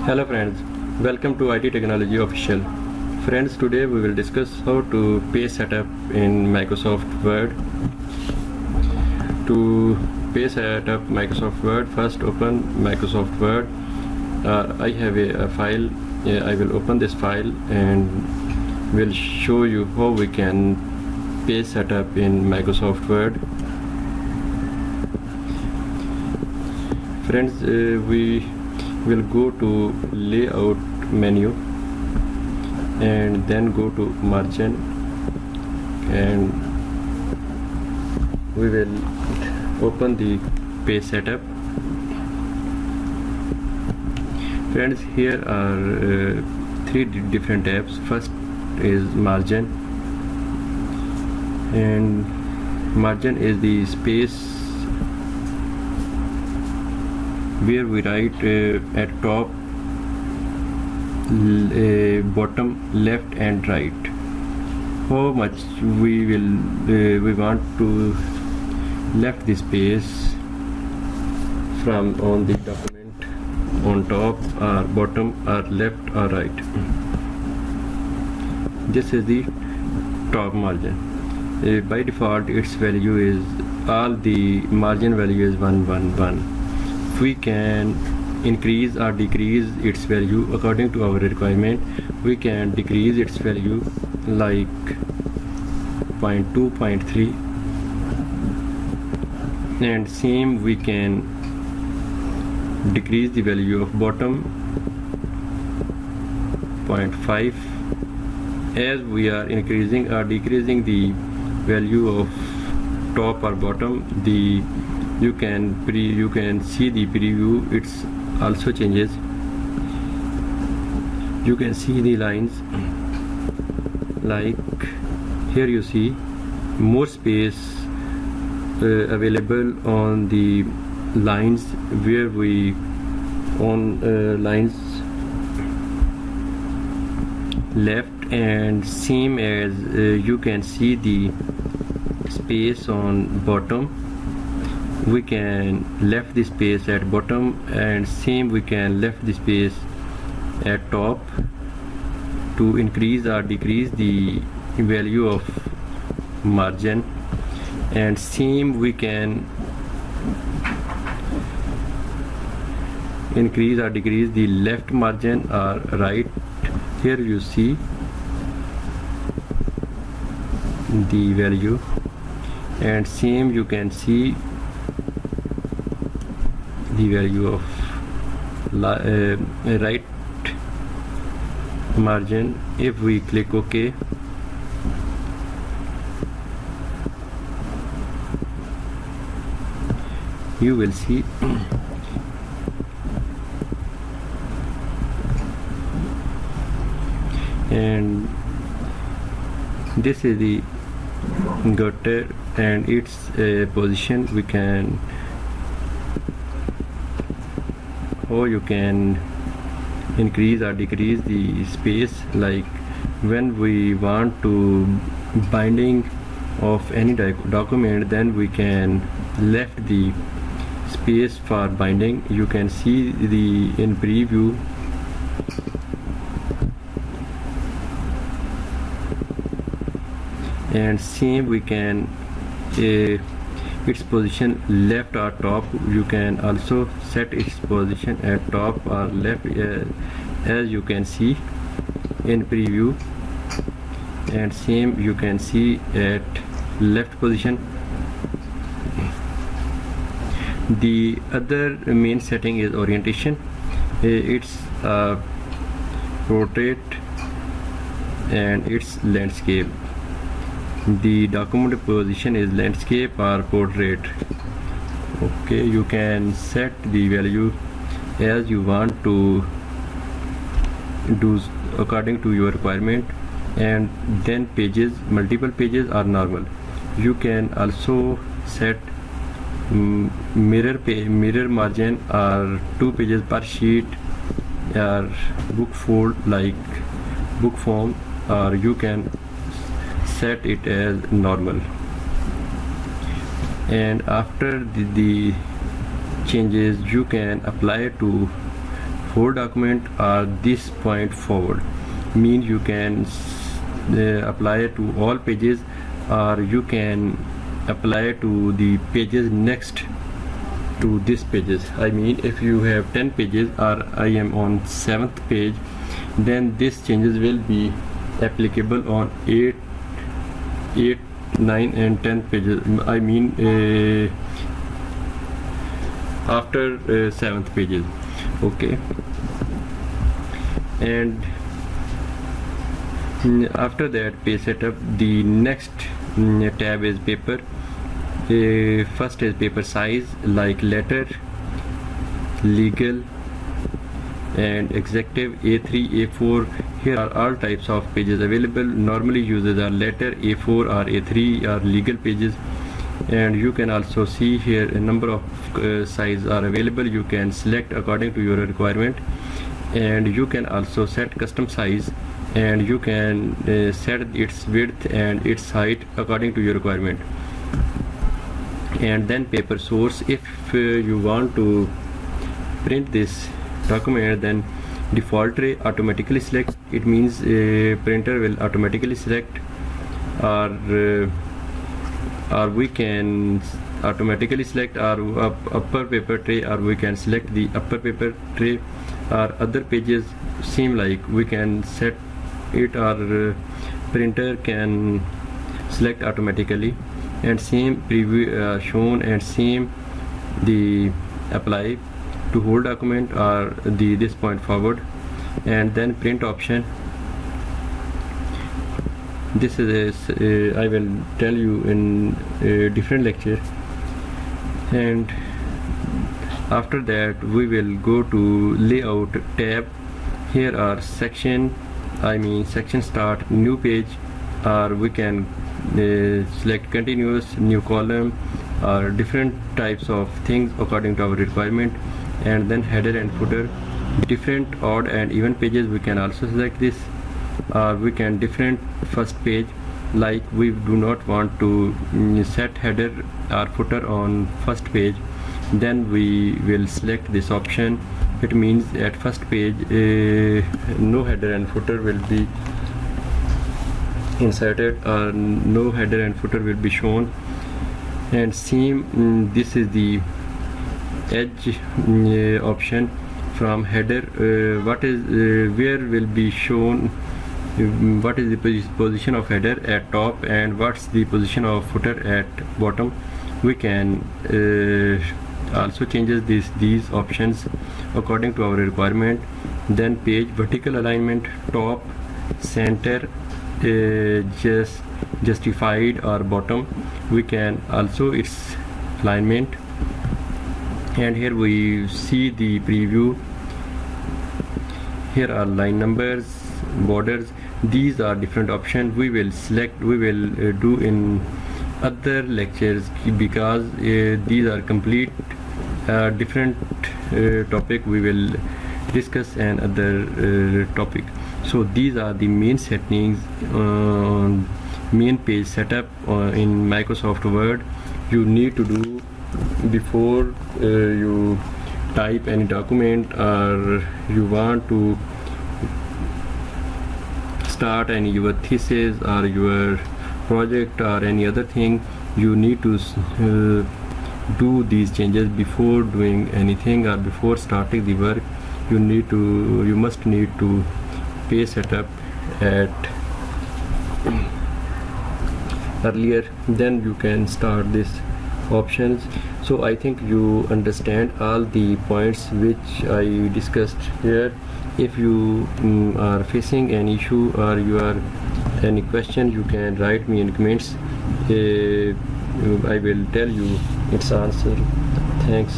Hello friends, welcome to IT Technology Official. Friends, today we will discuss how to page setup in Microsoft Word. To page setup Microsoft Word, first open Microsoft Word. I have a file. I will open this file and will show you how we can page setup in Microsoft Word. Friends, we will go to layout menu and then go to margin, and we will open the page setup. Friends, here are three different tabs. First is margin, and margin is the space where we write at top, bottom, left and right how much we want to left the space from on the document, on top or bottom or left or right. This is the top margin. By default its value is, all the margin value is 111. We can increase or decrease its value according to our requirement. We can decrease its value like 0.2, 0.3, and same we can decrease the value of bottom 0.5. as we are increasing or decreasing the value of top or bottom, you can see the preview, it's also changes. You can see the lines, like here you see more space available on the lines where we on lines left, and same as you can see the space on bottom. We can left the space at bottom, and same we can left the space at top to increase or decrease the value of margin, and same we can increase or decrease the left margin or right. Here you see the value, and same you can see the value of right margin. If we click OK, you will see and this is the gutter and its position. We can, or you can increase or decrease the space, like when we want to binding of any document, then we can left the space for binding. You can see the in preview and same we can its position left or top. You can also set its position at top or left, as you can see in preview, and same you can see at left position. The other main setting is orientation. It's portrait and its landscape. The document position is landscape or portrait. Okay, you can set the value as you want to do according to your requirement. And then pages, multiple pages or normal. You can also set mirror margin or 2 pages per sheet, or book fold like book form, or you can set it as normal. And after the changes you can apply to whole document or this point forward. Mean you can apply it to all pages, or you can apply to the pages next to these pages. I mean, if you have 10 pages or I am on 7th page, then these changes will be applicable on 8, 9 and 10 pages. I mean after 7th pages. Okay, and after that page setup, the next tab is paper. First is paper size, like letter, legal and executive, A3, A4. Here are all types of pages available. Normally uses are letter, A4 or A3 are legal pages, and you can also see here a number of size are available. You can select according to your requirement, and you can also set custom size, and you can set its width and its height according to your requirement. And then paper source, if you want to print this document, then default tray automatically select. It means printer will automatically select, or we can automatically select our upper paper tray, or we can select the upper paper tray, or other pages seem like we can set it, or printer can select automatically. And same preview shown, and same the apply to whole document or this point forward. And then print option, this is I will tell you in a different lecture. And after that we will go to layout tab. Here are section, I mean section start, new page, or we can select continuous, new column, or different types of things according to our requirement. And then header and footer, different odd and even pages we can also select this, or we can different first page, like we do not want to set header or footer on first page, then we will select this option. It means at first page no header and footer will be inserted, or no header and footer will be shown. And same this is the edge option from header, what is where will be shown, what is the position of header at top, and what's the position of footer at bottom. We can also changes these options according to our requirement. Then page vertical alignment, top, center, justified or bottom, we can also its alignment. And here we see the preview. Here are line numbers, borders. These are different options we will select, we will do in other lectures, because these are complete different topic we will discuss an other topic. So these are the main settings, main page setup in Microsoft Word you need to do before you type any document, or you want to start any your thesis or your project or any other thing. You need to do these changes before doing anything, or before starting the work. You must need to page setup at earlier, then you can start this options. So I think you understand all the points which I discussed here. If you are facing an issue, or you are any question, you can write me in comments. I will tell you its answer. Thanks.